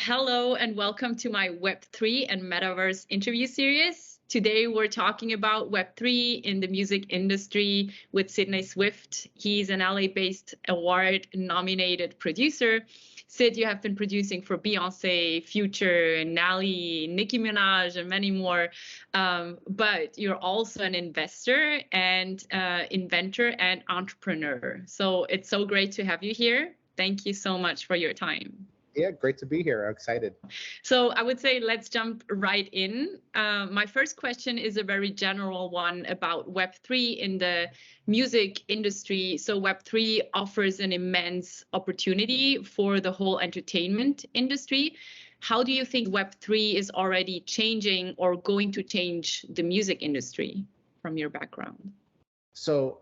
Hello and welcome to my Web3 and Metaverse interview series. Today we're talking about Web3 in the music industry with Sidney Swift. He's an LA-based award-nominated producer. Sid, you have been producing for Beyonce, Future, Nelly, Nicki Minaj, and many more. But you're also an investor and inventor and entrepreneur. So it's so great to have you here. Thank you so much for your time. Yeah, great to be here. I'm excited. So I would say let's jump right in. My first question is a very general one about Web3 in the music industry. So Web3 offers an immense opportunity for the whole entertainment industry. How do you think Web3 is already changing or going to change the music industry from your background? So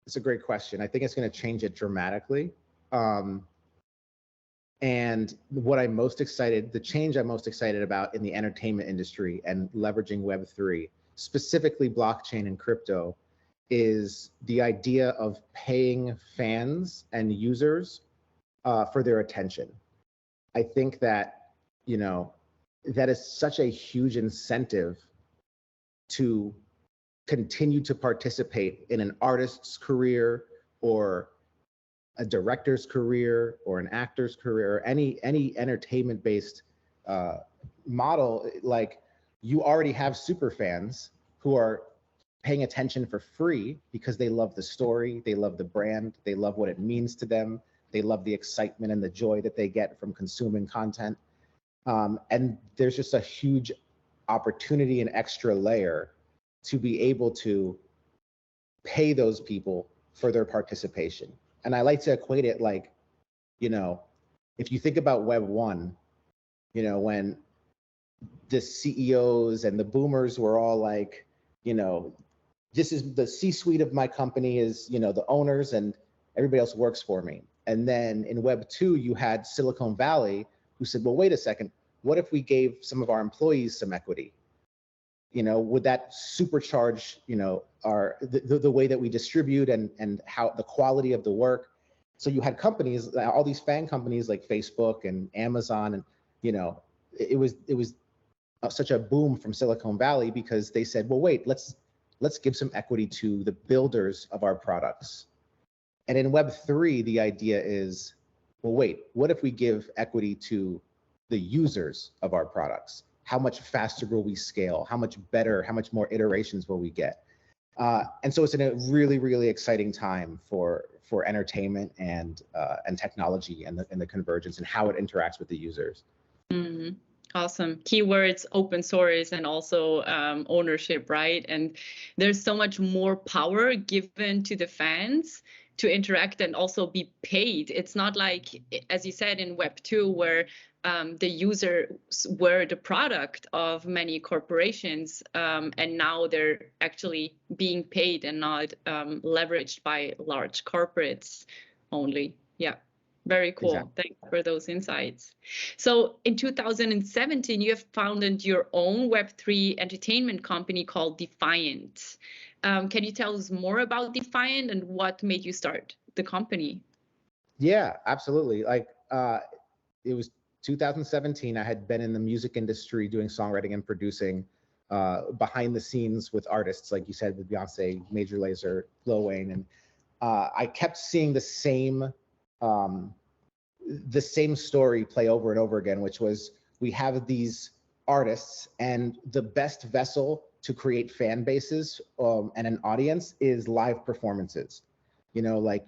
it's a great question. I think it's going to change it dramatically. And what the change I'm most excited about in the entertainment industry and leveraging Web3, specifically blockchain and crypto, is the idea of paying fans and users for their attention. I think that, that is such a huge incentive to continue to participate in an artist's career or a director's career or an actor's career or any entertainment-based model. Like, you already have super fans who are paying attention for free because they love the story, they love the brand, they love what it means to them, they love the excitement and the joy that they get from consuming content. And there's just a huge opportunity and extra layer to be able to pay those people for their participation. And I like to equate it like, if you think about Web 1, when the CEOs and the boomers were all like, this is the C-suite of my company is, the owners, and everybody else works for me. And then in Web 2, you had Silicon Valley who said, well, wait a second, what if we gave some of our employees some equity? Would that supercharge, the way that we distribute and how the quality of the work? So you had companies, all these fan companies like Facebook and Amazon, and it was such a boom from Silicon Valley because they said, well, wait, let's give some equity to the builders of our products. And in Web3, the idea is, well, wait, what if we give equity to the users of our products? How much faster will we scale? How much better, how much more iterations will we get? And so it's in a really, really exciting time for entertainment and technology and the convergence and how it interacts with the users. Mm-hmm. Awesome. Keywords, open source, and also ownership, right? And there's so much more power given to the fans to interact and also be paid. It's not like, as you said, in Web 2, where the users were the product of many corporations, and now they're actually being paid and not leveraged by large corporates only. Yeah. Very cool. Exactly. Thanks for those insights. So in 2017, you have founded your own Web3 entertainment company called Defiant. Can you tell us more about Defiant and what made you start the company? Yeah, absolutely. Like, it was 2017. I had been in the music industry doing songwriting and producing behind the scenes with artists, like you said, with Beyonce, Major Lazer, Lil Wayne. And I kept seeing the same story play over and over again, which was we have these artists, and the best vessel to create fan bases and an audience is live performances. Like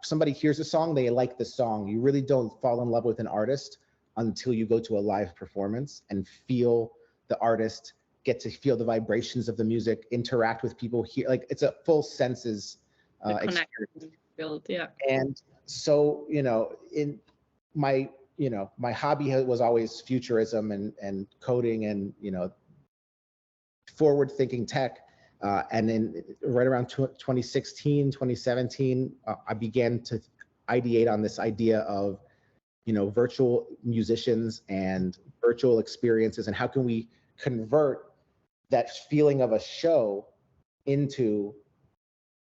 somebody hears a song, they like the song. You really don't fall in love with an artist until you go to a live performance and feel the artist, get to feel the vibrations of the music, interact with people here. Like, it's a full senses experience. Build, yeah. And so, in my hobby was always futurism and coding and, forward thinking tech. And then right around 2016, 2017, I began to ideate on this idea of, virtual musicians and virtual experiences, and how can we convert that feeling of a show into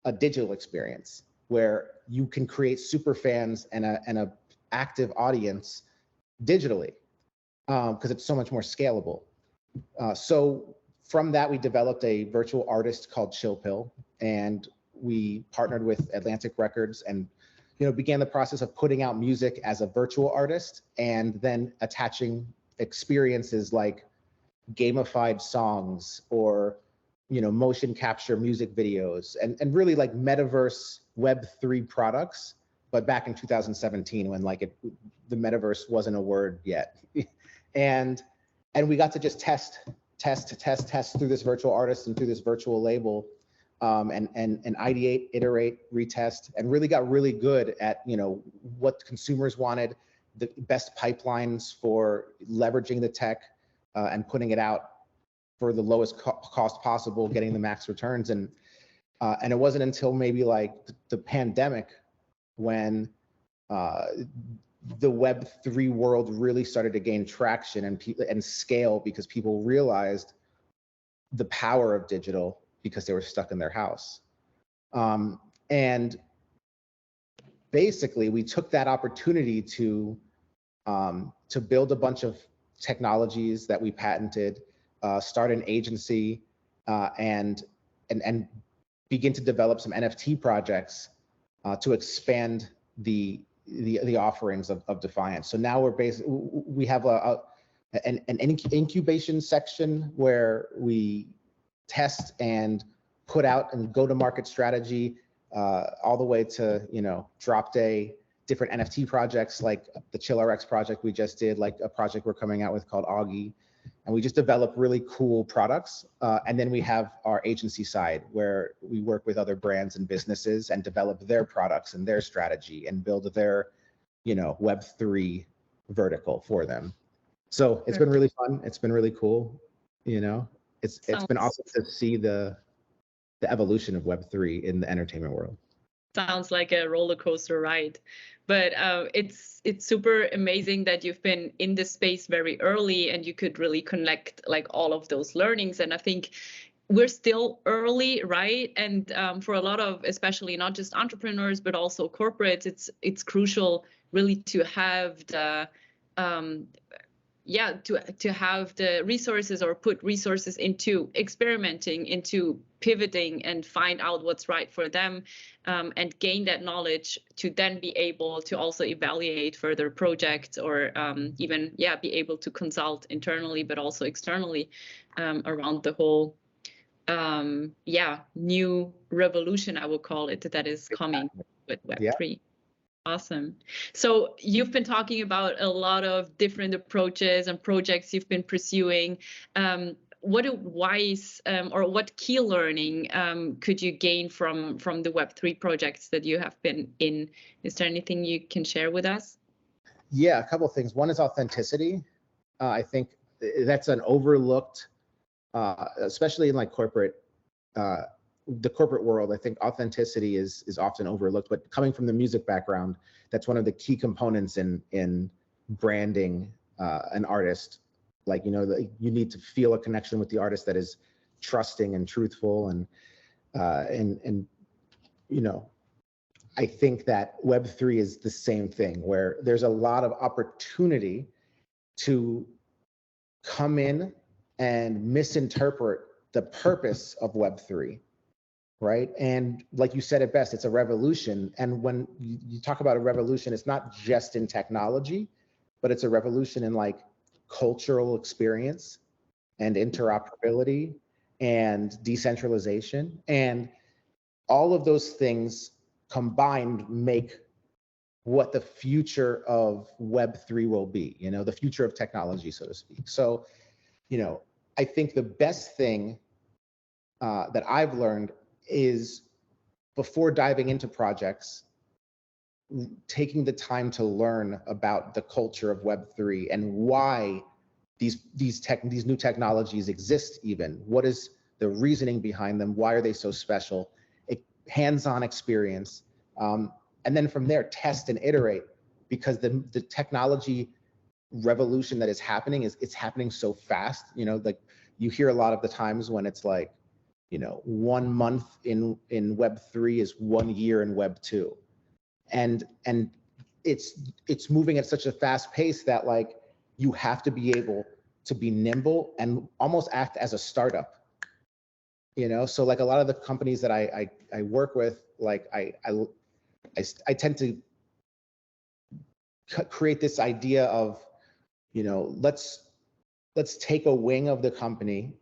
a digital experience where you can create super fans and a active audience digitally. because it's so much more scalable. So from that, we developed a virtual artist called Chill Pill, and we partnered with Atlantic Records and began the process of putting out music as a virtual artist and then attaching experiences like gamified songs or motion capture music videos and really like metaverse Web3 products, but back in 2017 when the metaverse wasn't a word yet. and we got to just test through this virtual artist and through this virtual label, and ideate, iterate, retest, and really got really good at what consumers wanted, the best pipelines for leveraging the tech, and putting it out for the lowest cost possible, getting the max returns. And it wasn't until maybe like the pandemic when the Web3 world really started to gain traction and scale, because people realized the power of digital because they were stuck in their house. And basically, we took that opportunity to build a bunch of technologies that we patented, start an agency, and begin to develop some NFT projects to expand the offerings of Defiance. So now we have an incubation section where we test and put out and go-to-market strategy, all the way to drop day, different NFT projects like the ChillRX project we just did, like a project we're coming out with called Augie. And we just develop really cool products. And then we have our agency side where we work with other brands and businesses and develop their products and their strategy and build their, Web3 vertical for them. So it's been really fun. It's been really cool. It's been awesome to see the evolution of Web3 in the entertainment world. Sounds like a roller coaster ride, but it's super amazing that you've been in this space very early and you could really connect like all of those learnings. And I think we're still early, right? And for a lot of, especially not just entrepreneurs, but also corporates, it's crucial really to have the to have the resources or put resources into experimenting, into pivoting and find out what's right for them, and gain that knowledge to then be able to also evaluate further projects or even be able to consult internally but also externally around the whole new revolution, I will call it, that is coming with Web3. Yeah. Awesome. So you've been talking about a lot of different approaches and projects you've been pursuing. What advice or what key learning could you gain from the Web3 projects that you have been in? Is there anything you can share with us? Yeah, a couple of things. One is authenticity. I think that's an overlooked, especially in like the corporate world. I think authenticity is often overlooked, but coming from the music background, that's one of the key components in branding an artist. Like, you need to feel a connection with the artist that is trusting and truthful. And I think that Web3 is the same thing, where there's a lot of opportunity to come in and misinterpret the purpose of Web3. Right. And like you said it best, it's a revolution. And when you talk about a revolution, it's not just in technology, but it's a revolution in like cultural experience and interoperability and decentralization. And all of those things combined make what the future of Web3 will be, the future of technology, so to speak. So, I think the best thing that I've learned is, before diving into projects, taking the time to learn about the culture of Web3 and why these new technologies exist even. What is the reasoning behind them? Why are they so special? Hands-on experience. And then from there, test and iterate, because the technology revolution that is happening it's happening so fast. Like you hear a lot of the times when it's like, 1 month in Web3 is 1 year in Web2, and it's moving at such a fast pace that like you have to be able to be nimble and almost act as a startup. So like a lot of the companies that I work with, like I tend to create this idea of, let's take a wing of the company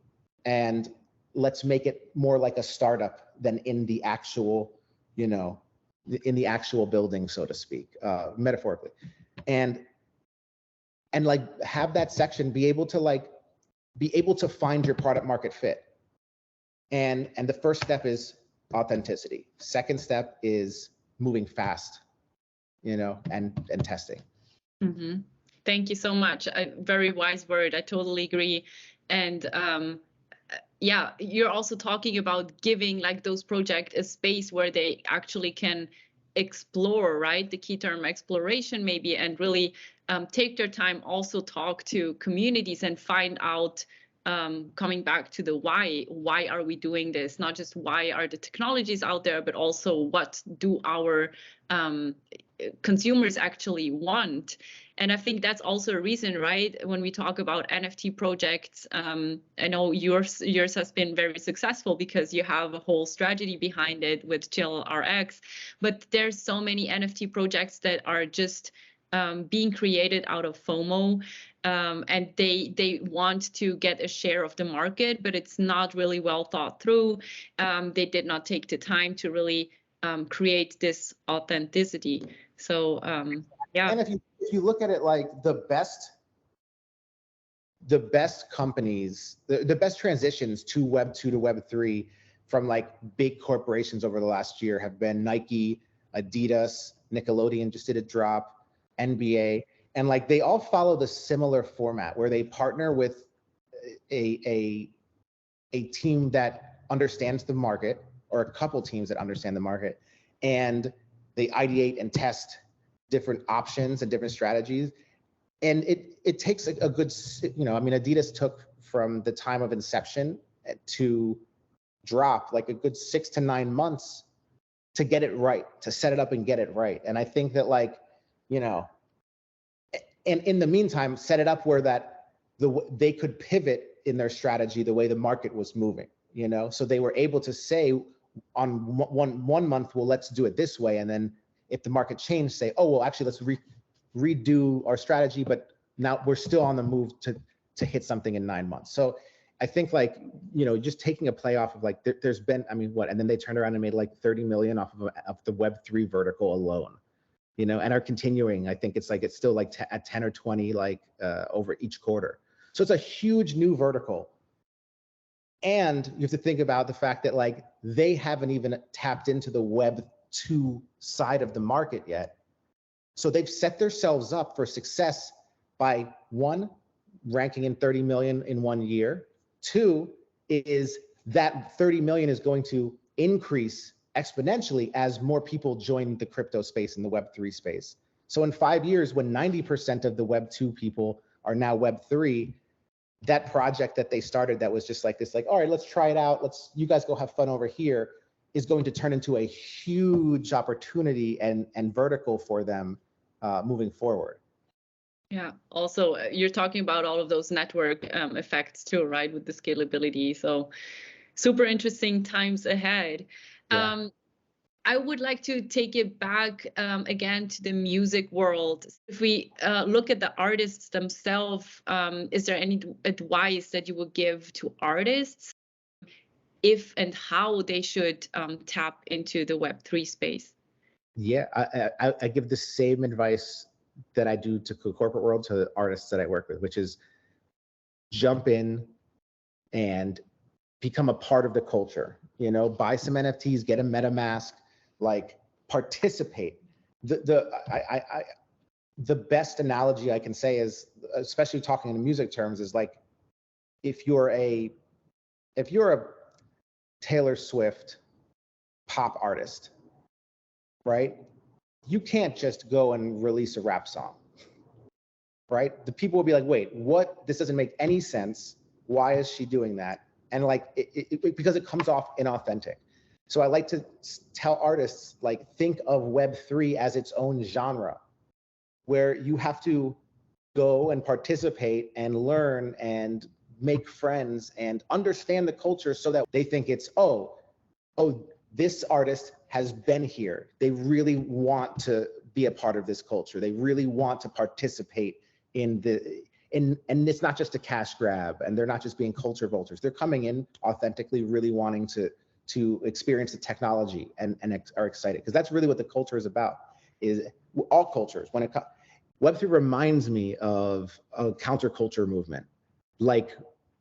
and let's make it more like a startup than in the actual, in the actual building, so to speak, metaphorically. And like have that section be able to find your product market fit. And the first step is authenticity. Second step is moving fast, and testing. Mm-hmm. Thank you so much. A very wise word. I totally agree. And yeah, you're also talking about giving like those projects a space where they actually can explore, right? The key term exploration maybe, and really take their time, also talk to communities and find out, coming back to the why are we doing this? Not just why are the technologies out there, but also what do our consumers actually want. And I think that's also a reason, right? When we talk about NFT projects, I know yours has been very successful because you have a whole strategy behind it with Chill RX. But there's so many NFT projects that are just being created out of FOMO, and they want to get a share of the market, but it's not really well thought through. They did not take the time to really create this authenticity. So yeah. And if you look at it, like the best companies, the best transitions to Web 2 to Web 3 from like big corporations over the last year have been Nike, Adidas, Nickelodeon just did a drop, NBA, and like they all follow the similar format where they partner with a team that understands the market, or a couple teams that understand the market, and they ideate and test different options and different strategies. And it takes a good, Adidas took from the time of inception to drop like a good 6 to 9 months to get it right, to set it up and get it right. And I think that and in the meantime, set it up where that they could pivot in their strategy the way the market was moving, so they were able to say on one month, well, let's do it this way. And then if the market changed, say, oh, well, actually, let's redo our strategy, but now we're still on the move to hit something in 9 months. So I think just taking a play off of like, there's been, and then they turned around and made like 30 million off of the Web3 vertical alone, and are continuing. I think it's still like at 10 or 20, over each quarter. So it's a huge new vertical. And you have to think about the fact that like they haven't even tapped into the Web 2 side of the market yet. So they've set themselves up for success by, one, ranking in 30 million in 1 year. Two is that 30 million is going to increase exponentially as more people join the crypto space and the Web3 space. So in 5 years, when 90% of the Web2 people are now Web3, that project that they started that was just like this, all right, let's try it out. You guys go have fun over here, is going to turn into a huge opportunity and vertical for them moving forward. Yeah. Also, you're talking about all of those network effects too, right? With the scalability. So super interesting times ahead. Yeah. I would like to take it back again to the music world. If we look at the artists themselves, is there any advice that you would give to artists if and how they should tap into the Web3 space? Yeah, I give the same advice that I do to the corporate world to the artists that I work with, which is jump in and become a part of the culture. Buy some NFTs, get a MetaMask, participate. The best analogy I can say is, especially talking in music terms, is like if you're a Taylor Swift pop artist, right? You can't just go and release a rap song, right? The people will be like, wait, what? This doesn't make any sense. Why is she doing that? And because it comes off inauthentic. So I like to tell artists, think of Web3 as its own genre, where you have to go and participate and learn and make friends and understand the culture, so that they think it's, oh, this artist has been here. They really want to be a part of this culture. They really want to participate and it's not just a cash grab, and they're not just being culture vultures. They're coming in authentically, really wanting to experience the technology and are excited, because that's really what the culture is about. Is all cultures, when it Web3 reminds me of a counterculture movement, like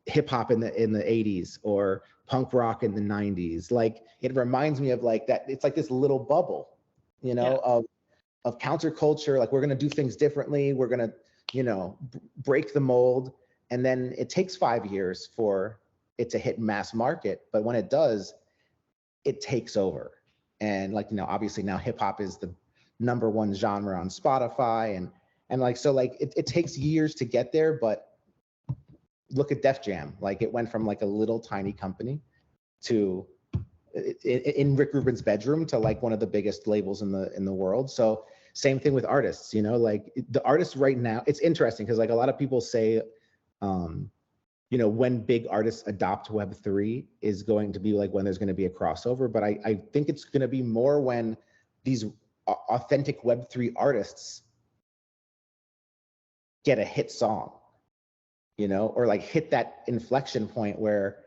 hip hop in the 80s or punk rock in the 90s. Like, it reminds me of like that. It's like this little bubble, of counterculture. Like, we're going to do things differently. We're going to, break the mold. And then it takes 5 years for it to hit mass market. But when it does, it takes over. And like, obviously now hip hop is the #1 genre on Spotify. And like, so like it takes years to get there. But look at Def Jam. Like, it went from like a little tiny company to in Rick Rubin's bedroom to like one of the biggest labels in the world. So same thing with artists, like the artists right now. It's interesting because like a lot of people say, when big artists adopt Web3 is going to be like when there's going to be a crossover. But I think it's going to be more when these authentic Web3 artists get a hit song, or like hit that inflection point where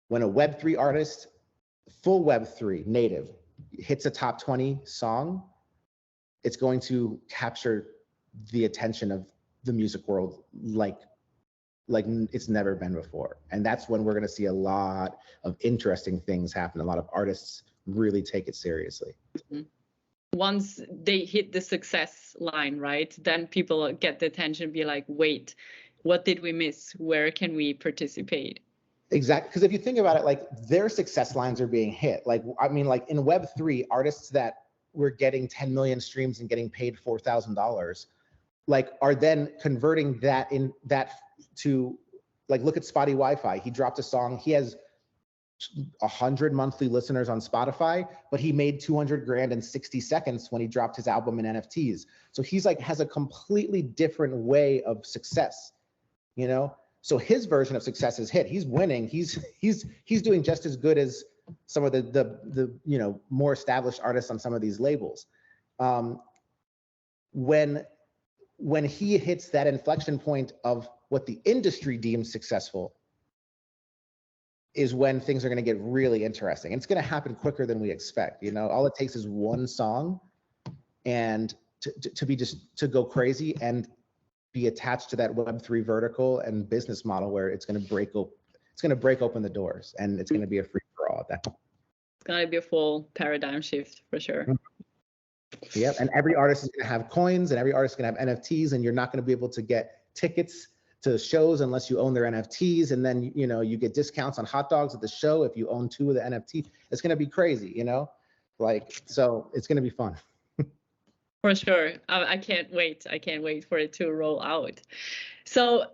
when a Web3 artist, full Web3 native, hits a top 20 song, it's going to capture the attention of the music world like it's never been before. And that's when we're going to see a lot of interesting things happen. A lot of artists really take it seriously. Mm-hmm. Once they hit the success line, right, then people get the attention, be like, wait, what did we miss? Where can we participate? Exactly. Because if you think about it, like, their success lines are being hit. Like, I mean, like in Web3, artists that were getting 10 million streams and getting paid $4,000, like, are then converting that to, like, look at Spotty Wi-Fi. He dropped a song. He has 100 monthly listeners on Spotify, but he made 200 grand in 60 seconds when he dropped his album in NFTs. So he's like, has a completely different way of success, So his version of success is hit. He's winning. He's doing just as good as some of the more established artists on some of these labels. When he hits that inflection point of what the industry deems successful, is when things are going to get really interesting. And it's going to happen quicker than we expect. All it takes is one song and to go crazy and be attached to that Web3 vertical and business model where it's going to break open the doors, and it's going to be a free for all at that point. It's going to be a full paradigm shift for sure. Yep. And every artist is going to have coins, and every artist is going to have NFTs, and you're not going to be able to get tickets to shows unless you own their NFTs. And then, you get discounts on hot dogs at the show if you own 2 of the NFT. It's going to be crazy, like, so it's going to be fun. For sure. I can't wait. I can't wait for it to roll out. So,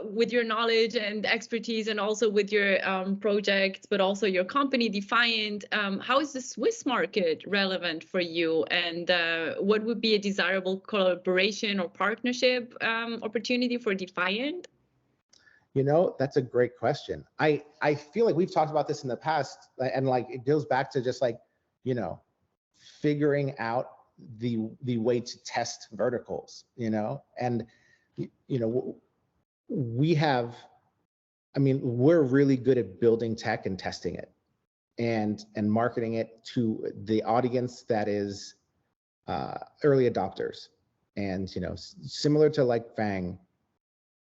with your knowledge and expertise, and also with your project, but also your company, Defiant, how is the Swiss market relevant for you? And what would be a desirable collaboration or partnership opportunity for Defiant? That's a great question. I feel like we've talked about this in the past, and like it goes back to just like, figuring out the way to test verticals, and we're really good at building tech and testing it and marketing it to the audience that is early adopters. And similar to like Fang,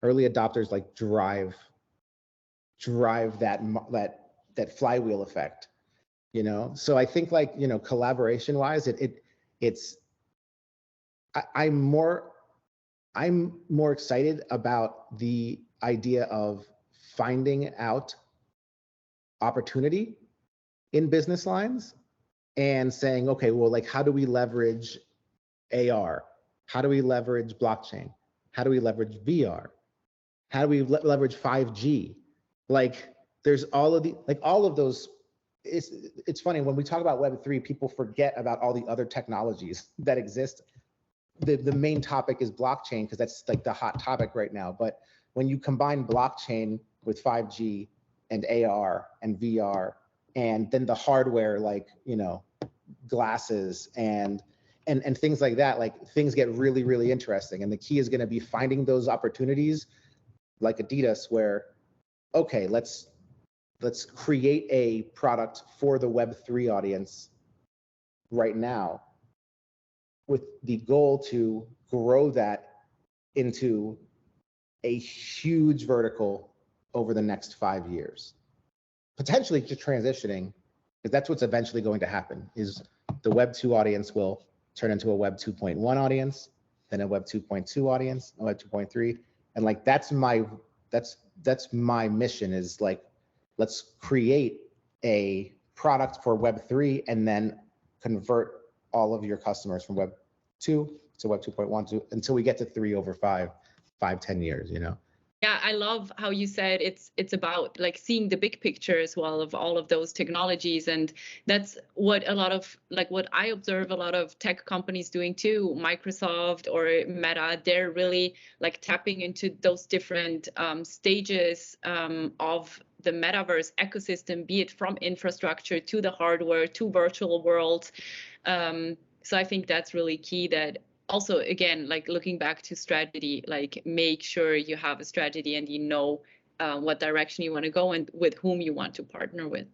early adopters like drive that flywheel effect. So I think like, collaboration wise, I'm more excited about the idea of finding out opportunity in business lines and saying, okay, well, like, how do we leverage AR? How do we leverage blockchain? How do we leverage VR? How do we leverage 5G? Like, there's all of those. It's funny when we talk about Web3, people forget about all the other technologies that exist the main topic is blockchain because that's like the hot topic right now. But when you combine blockchain with 5G and AR and VR, and then the hardware, like, you know, glasses and things like that, like things get really, really interesting. And the key is going to be finding those opportunities like Adidas where, okay, let's create a product for the Web3 audience right now with the goal to grow that into a huge vertical over the next 5 years. Potentially just transitioning, because that's what's eventually going to happen, is the Web 2 audience will turn into a Web 2.1 audience, then a Web 2.2 audience, a Web 2.3. And like, that's my mission, is like, let's create a product for Web 3 and then convert all of your customers from Web 2 to Web 2.1 until we get to 3 over 5, 10 years, you know? Yeah, I love how you said it's about like seeing the big picture as well of all of those technologies. And that's what a lot of, like what I observe a lot of tech companies doing too, Microsoft or Meta, they're really like tapping into those different stages of the metaverse ecosystem, be it from infrastructure to the hardware to virtual worlds. So I think that's really key, that also, again, like looking back to strategy, like make sure you have a strategy and you know what direction you want to go and with whom you want to partner with.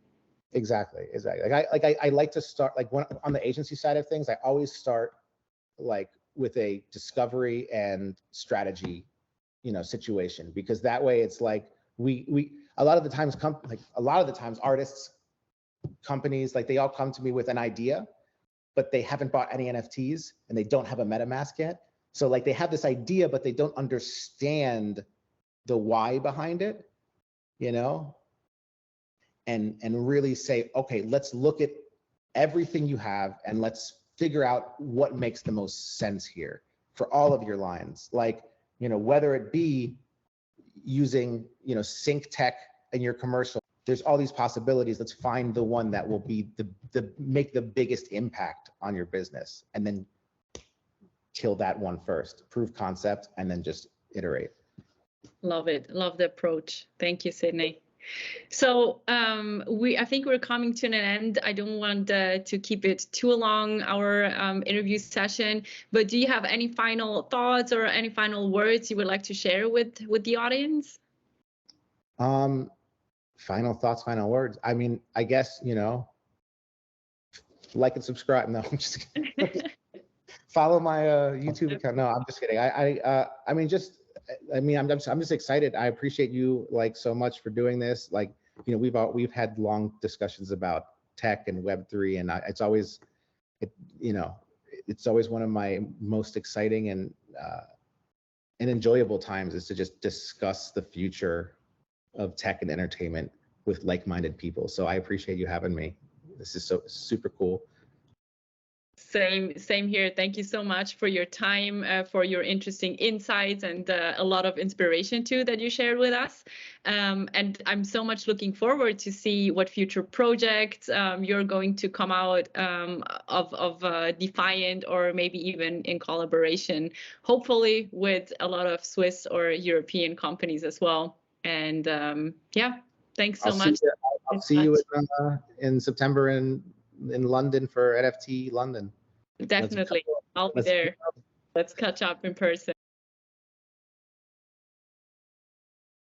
Exactly. I like to start, like, when on the agency side of things, I always start like with a discovery and strategy, you know, situation, because that way it's like we a lot of the times artists, companies, like they all come to me with an idea, but they haven't bought any NFTs and they don't have a MetaMask yet. So like they have this idea, but they don't understand the why behind it, you know? And really say, okay, let's look at everything you have and let's figure out what makes the most sense here for all of your lines. Like, you know, whether it be using, you know, sync tech in your commercial, there's all these possibilities. Let's find the one that will be make the biggest impact on your business, and then kill that one first, prove concept, and then just iterate. Love it. Love the approach. Thank you, Sidney. So I think we're coming to an end. I don't want to keep it too long, our interview session, but do you have any final thoughts or any final words you would like to share with the audience? Final thoughts, final words. I mean, I guess, you know, like and subscribe. No, I'm just kidding. Follow my YouTube account. No, I'm just kidding. I'm just excited. I appreciate you like so much for doing this. Like, you know, we've had long discussions about tech and Web3, and it's always one of my most exciting and enjoyable times is to just discuss the future of tech and entertainment with like-minded people. So I appreciate you having me. This is so super cool. Same here. Thank you so much for your time, for your interesting insights, and a lot of inspiration too that you shared with us. And I'm so much looking forward to see what future projects you're going to come out of Defiant, or maybe even in collaboration, hopefully with a lot of Swiss or European companies as well. And yeah, thanks so much. I'll see you in September in London for NFT London. Definitely. I'll be there. Let's catch up in person.